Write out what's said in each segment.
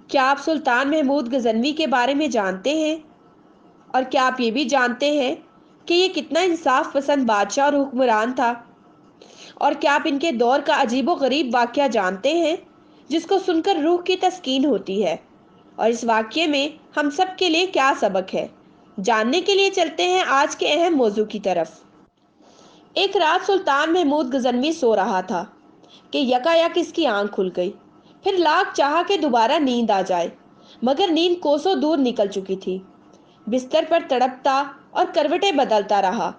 کیا آپ سلطان محمود غزنوی کے بارے میں جانتے ہیں؟ اور کیا آپ یہ بھی جانتے ہیں کہ یہ کتنا انصاف پسند بادشاہ اور حکمران تھا؟ اور کیا آپ ان کے دور کا عجیب و غریب واقعہ جانتے ہیں جس کو سن کر روح کی تسکین ہوتی ہے؟ اور اس واقعے میں ہم سب کے لیے کیا سبق ہے؟ جاننے کے لیے چلتے ہیں آج کے اہم موضوع کی طرف۔ ایک رات سلطان محمود غزنوی سو رہا تھا کہ یکایک اس کی آنکھ کھل گئی۔ پھر لاکھ چاہا کہ دوبارہ نیند آ جائے، مگر نیند کوسوں دور نکل چکی تھی۔ بستر پر تڑپتا اور کروٹیں بدلتا رہا۔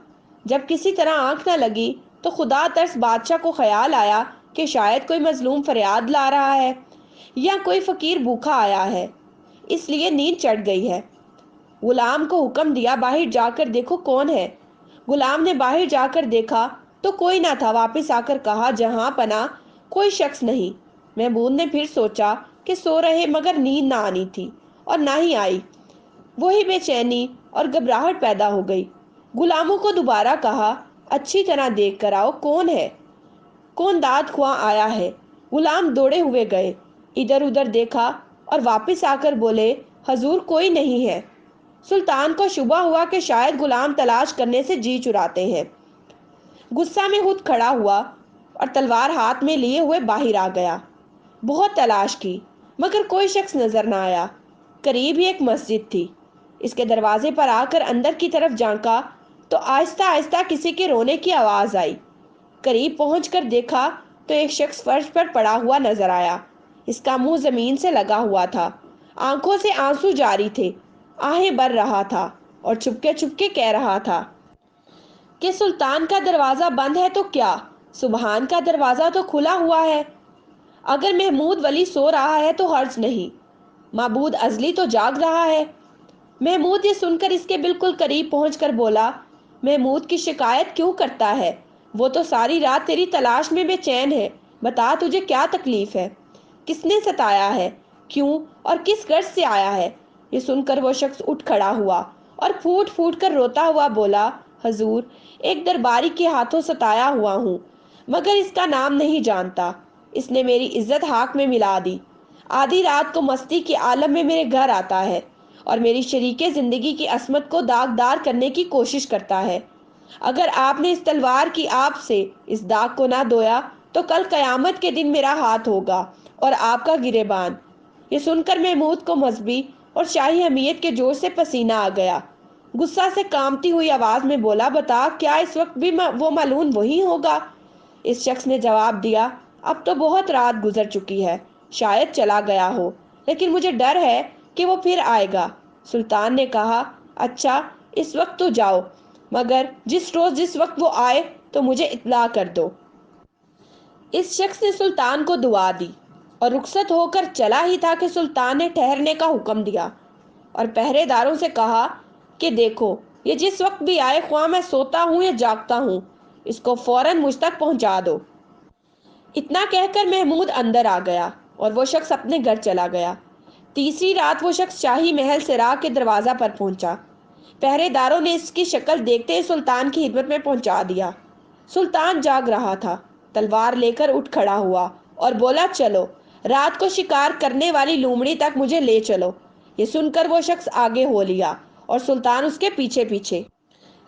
جب کسی طرح آنکھ نہ لگی تو خدا ترس بادشاہ کو خیال آیا کہ شاید کوئی مظلوم فریاد لا رہا ہے یا کوئی فقیر بھوکا آیا ہے، اس لیے نیند چڑھ گئی ہے۔ غلام کو حکم دیا، باہر جا کر دیکھو کون ہے۔ غلام نے باہر جا کر دیکھا تو کوئی نہ تھا۔ واپس آ کر کہا، جہاں پناہ کوئی شخص نہیں۔ محمود نے پھر سوچا کہ سو رہے مگر نیند نہ آنی تھی، اور نہ ہی آئی۔ وہی بے چینی اور گھبراہٹ پیدا ہو گئی۔ غلاموں کو دوبارہ کہا، اچھی طرح دیکھ کر آؤ کون ہے، کون داد خواہ آیا ہے۔ غلام دوڑے ہوئے گئے، ادھر ادھر دیکھا اور واپس آ کر بولے، حضور کوئی نہیں ہے۔ سلطان کو شبہ ہوا کہ شاید غلام تلاش کرنے سے جی چراتے ہیں۔ غصہ میں خود کھڑا ہوا اور تلوار ہاتھ میں لیے ہوئے باہر آ گیا۔ بہت تلاش کی مگر کوئی شخص نظر نہ آیا۔ قریب ہی ایک مسجد تھی۔ اس کے دروازے پر آ کر اندر کی طرف جھانکا تو آہستہ آہستہ کسی کے رونے کی آواز آئی۔ قریب پہنچ کر دیکھا تو ایک شخص فرش پر پڑا ہوا نظر آیا۔ اس کا منہ زمین سے لگا ہوا تھا، آنکھوں سے آنسو جاری تھے، آہیں بھر رہا تھا اور چھپکے چھپکے کہہ رہا تھا کہ سلطان کا دروازہ بند ہے تو کیا، سبحان کا دروازہ تو کھلا ہوا ہے۔ اگر محمود ولی سو رہا ہے تو حرج نہیں، معبود ازلی تو جاگ رہا ہے۔ محمود یہ سن کر اس کے بالکل قریب پہنچ کر بولا، محمود کی شکایت کیوں کرتا ہے؟ وہ تو ساری رات تیری تلاش میں بے چین ہے۔ بتا تجھے کیا تکلیف ہے؟ کس نے ستایا ہے؟ کیوں اور کس غرض سے آیا ہے؟ یہ سن کر وہ شخص اٹھ کھڑا ہوا اور پھوٹ پھوٹ کر روتا ہوا بولا، حضور ایک درباری کے ہاتھوں ستایا ہوا ہوں، مگر اس کا نام نہیں جانتا۔ اس نے میری عزت ہاک میں ملا دی۔ آدھی رات کو مستی کے عالم میں میرے گھر آتا ہے اور میری شریک زندگی کی عصمت کو داغدار کرنے کی کوشش کرتا ہے۔ اگر آپ نے اس تلوار کی آب سے اس داغ کو نہ دھویا تو کل قیامت کے دن میرا ہاتھ ہوگا اور آپ کا گریبان۔ یہ سن کر محمود کو مذہبی اور شاہی حمیت کے جوش سے پسینہ آ گیا۔ غصہ سے کامتی ہوئی آواز میں بولا، بتا کیا اس وقت بھی وہ ملعون وہی ہوگا؟ اس شخص نے جواب دیا، اب تو بہت رات گزر چکی ہے، شاید چلا گیا ہو، لیکن مجھے ڈر ہے کہ وہ پھر آئے گا۔ سلطان نے کہا، اچھا اس وقت تو جاؤ، مگر جس روز جس وقت وہ آئے تو مجھے اطلاع کر دو۔ اس شخص نے سلطان کو دعا دی اور رخصت ہو کر چلا ہی تھا کہ سلطان نے ٹھہرنے کا حکم دیا اور پہرے داروں سے کہا کہ دیکھو یہ جس وقت بھی آئے، خواہ میں سوتا ہوں یا جاگتا ہوں، اس کو فوراً مجھ تک پہنچا دو۔ اتنا کہہ کر محمود اندر آ گیا اور وہ شخص اپنے گھر چلا گیا۔ تیسری رات وہ شخص شاہی محل سرا کے دروازہ پر پہنچا۔ پہرے داروں نے اس کی شکل دیکھتے ہی سلطان کی خدمت میں پہنچا دیا۔ سلطان جاگ رہا تھا، تلوار لے کر اٹھ کھڑا ہوا اور بولا، چلو رات کو شکار کرنے والی لومڑی تک مجھے لے چلو۔ یہ سن کر وہ شخص آگے ہو لیا اور سلطان اس کے پیچھے پیچھے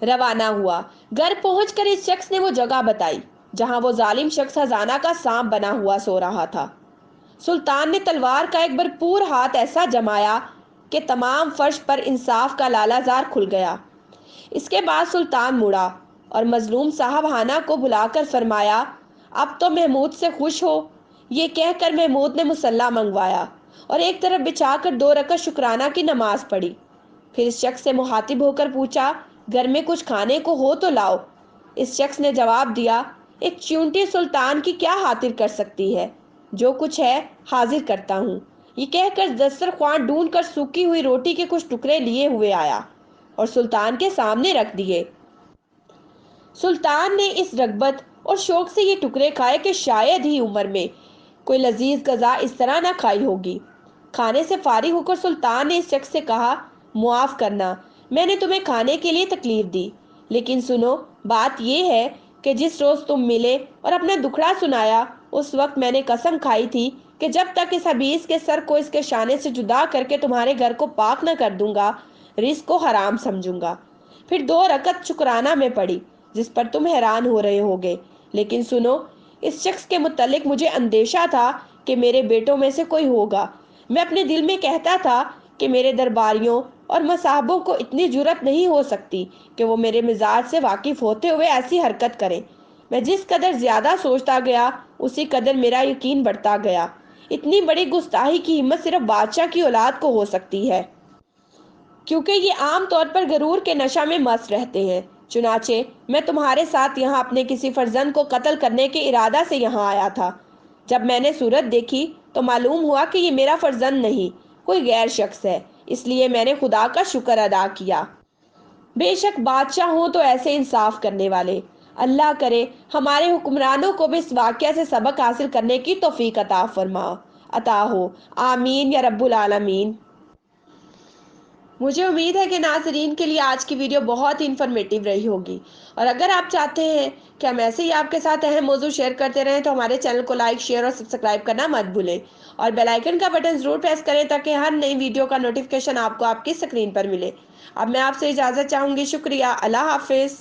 روانہ ہوا۔ گھر پہنچ کر اس شخص نے وہ جگہ بتائی جہاں وہ ظالم شخص خزانہ کا سانپ بنا ہوا سو رہا تھا۔ سلطان نے تلوار کا ایک بھرپور ہاتھ ایسا جمایا کہ تمام فرش پر انصاف کا لالا زار کھل گیا۔ اس کے بعد سلطان مڑا اور مظلوم صاحب خانہ کو بلا کر فرمایا، اب تو محمود سے خوش ہو؟ یہ کہہ کر محمود نے مصلی منگوایا اور ایک طرف بچھا کر 2 رکعت شکرانہ کی نماز پڑھی۔ پھر اس شخص سے مخاطب ہو کر پوچھا، گھر میں کچھ کھانے کو ہو تو لاؤ۔ اس شخص نے جواب دیا، ایک چیونٹی سلطان کی کیا خاطر کر سکتی ہے، جو کچھ ہے حاضر کرتا ہوں۔ یہ کہہ کر دسترخوان ڈھونڈ کر سوکھی ہوئی روٹی کے کچھ ٹکڑے لیے ہوئے آیا اور سلطان کے سامنے رکھ دیے۔ سلطان نے اس رغبت اور شوق سے یہ ٹکڑے کھائے کہ شاید ہی عمر میں کوئی لذیذ غذا اس طرح نہ کھائی ہوگی۔ کھانے سے فارغ ہو کر سلطان نے اس شخص سے کہا، معاف کرنا میں نے تمہیں کھانے کے لیے تکلیف دی، لیکن سنو بات یہ ہے کہ جس روز تم ملے اور اپنا دکھڑا سنایا اس وقت میں نے قسم کھائی تھی کہ جب تک اس حبیث کے سر کو اس کے شانے سے جدا کر کے تمہارے گھر کو پاک نہ کر دوں گا، رزق کو حرام سمجھوں گا۔ پھر 2 رکعت شکرانہ میں پڑھی، جس پر تم حیران ہو رہے ہوگے۔ لیکن سنو، اس شخص کے متعلق مجھے اندیشہ تھا کہ میرے بیٹوں میں سے کوئی ہوگا۔ میں اپنے دل میں کہتا تھا کہ میرے درباریوں اور مصاحبوں کو اتنی جرأت نہیں ہو سکتی کہ وہ میرے مزاج سے واقف ہوتے ہوئے ایسی حرکت کریں۔ میں جس قدر زیادہ سوچتا گیا، اسی قدر میرا یقین بڑھتا گیا۔ اتنی بڑی گستاخی کی ہمت صرف بادشاہ کی اولاد کو ہو سکتی ہے، کیونکہ یہ عام طور پر غرور کے نشہ میں مست رہتے ہیں۔ چنانچہ میں تمہارے ساتھ یہاں اپنے کسی فرزند کو قتل کرنے کے ارادہ سے یہاں آیا تھا۔ جب میں نے صورت دیکھی تو معلوم ہوا کہ یہ میرا فرزند نہیں، کوئی غیر شخص ہے، اس لیے میں نے خدا کا شکر ادا کیا۔ بے شک بادشاہ ہوں تو ایسے انصاف کرنے والے۔ اللہ کرے ہمارے حکمرانوں کو بھی اس واقعہ سے سبق حاصل کرنے کی توفیق عطا ہو، آمین یا رب العالمین۔ مجھے امید ہے کہ ناظرین کے لیے آج کی ویڈیو بہت ہی انفارمیٹیو رہی ہوگی، اور اگر آپ چاہتے ہیں کہ ہم ایسے ہی آپ کے ساتھ اہم موضوع شیئر کرتے رہیں تو ہمارے چینل کو لائک، شیئر اور سبسکرائب کرنا مت بھولیں، اور بیل آئیکن کا بٹن ضرور پریس کریں تاکہ ہر نئی ویڈیو کا نوٹیفیکیشن آپ کو آپ کی اسکرین پر ملے۔ اب میں آپ سے اجازت چاہوں گی۔ شکریہ، اللہ حافظ۔